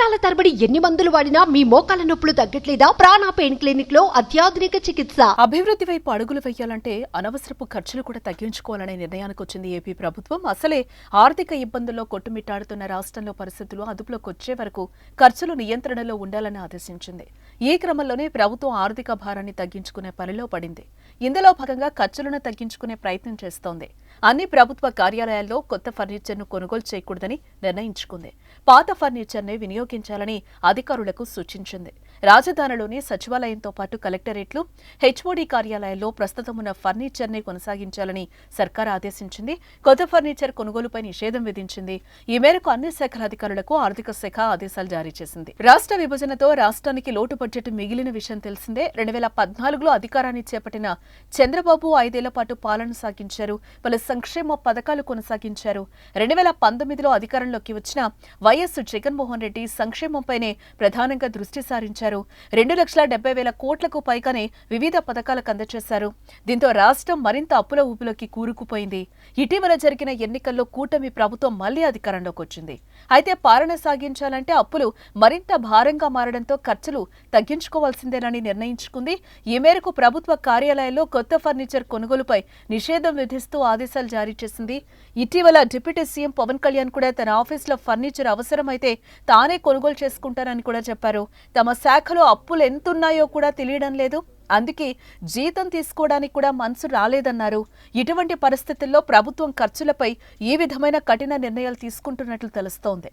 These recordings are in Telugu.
నెలల తరబడి ఎన్ని మందులు వాడినా మీ మోకాల నొప్పులు తగ్గట్లేదా? ప్రాణ పెయిన్ క్లినిక్ లో అత్యాధునిక చికిత్స. అభివృద్ధి వైపు అడుగులు వేయాలంటే అనవసరపు ఖర్చులు కూడా తగ్గించుకోవాలనే నిర్ణయానికి వచ్చింది ఏపీ ప్రభుత్వం. అసలే ఆర్థిక ఇబ్బందుల్లో కొట్టుమిట్టాడుతున్న రాష్ట్రంలో పరిస్థితులు అదుపులోకి వచ్చే వరకు ఖర్చులు నియంత్రణలో ఉండాలని ఆదేశించింది. ఈ క్రమంలోనే ప్రభుత్వం ఆర్థిక భారాన్ని తగ్గించుకునే పనిలో పడింది. ఇందులో భాగంగా ఖర్చులను తగ్గించుకునే ప్రయత్నం చేస్తోంది. అన్ని ప్రభుత్వ కార్యాలయాల్లో కొత్త ఫర్నిచర్ను కొనుగోలు చేయకూడదని నిర్ణయించుకుంది. పాత ఫర్నిచర్నే వినియోగించాలని అధికారులకు సూచించింది. రాజధానిలోని సచివాలయంతో పాటు కలెక్టరేట్లు, హెచ్ఓడి కార్యాలయాల్లో ప్రస్తుతం ఉన్న ఫర్నిచర్నే కొనసాగించాలని సర్కార్ ఆదేశించింది. కొత్త ఫర్నిచర్ కొనుగోలుపై నిషేధం విధించింది. ఈ మేరకు అన్ని శాఖల అధికారులకు ఆర్థిక శాఖ ఆదేశాలు జారీ చేసింది. రాష్ట్ర విభజనతో రాష్ట్రానికి లోటు బడ్జెట్ మిగిలిన విషయం తెలిసిందే. 2014లో అధికారాన్ని చేపట్టిన చంద్రబాబు 5 ఏళ్ల పాటు పాలన సాగించారు. పలు సంక్షేమ పథకాలు కొనసాగించారు. 2019లో అధికారంలోకి వచ్చిన వైఎస్ జగన్మోహన్ రెడ్డి సంక్షేమంపైనే ప్రధానంగా దృష్టి సారించారు. 2,70,000 కోట్లకు పైగానే వివిధ పథకాలకు అందజేశారు. దీంతో రాష్ట్రం మరింత అప్పుల ఊపిలోకి కూరుకుపోయింది. ఇటీవల జరిగిన ఎన్నికల్లో కూటమి ప్రభుత్వం మళ్లీ అధికారంలోకి వచ్చింది. అయితే పాలన సాగించాలంటే అప్పులు మరింత భారంగా మారడంతో ఖర్చులు తగ్గించుకోవాల్సిందేనని నిర్ణయించుకుంది. ఈ మేరకు ప్రభుత్వ కార్యాలయాల్లో కొత్త ఫర్నిచర్ కొనుగోలుపై నిషేధం విధిస్తూ ఆదేశాలు జారీ చేసింది. ఇటీవల డిప్యూటీ సీఎం పవన్ కళ్యాణ్ కూడా తన ఆఫీసులో ఫర్నిచర్ అవసరమైతే తానే కొనుగోలు చేసుకుంటారని కూడా చెప్పారు. తమ శాఖలో అప్పులు ఎంతున్నాయో కూడా తెలియడం లేదు, అందుకే జీతం తీసుకోవడానికి కూడా మనసు రాలేదన్నారు. ఇటువంటి పరిస్థితుల్లో ప్రభుత్వం ఖర్చులపై ఈ విధమైన కఠిన నిర్ణయాలు తీసుకుంటున్నట్లు తెలుస్తోంది.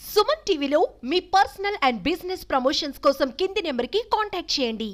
సుమన్ టీవీలో మీ పర్సనల్ అండ్ బిజినెస్ ప్రమోషన్స్ కోసం కింది నెంబర్కి కాంటాక్ట్ చేయండి.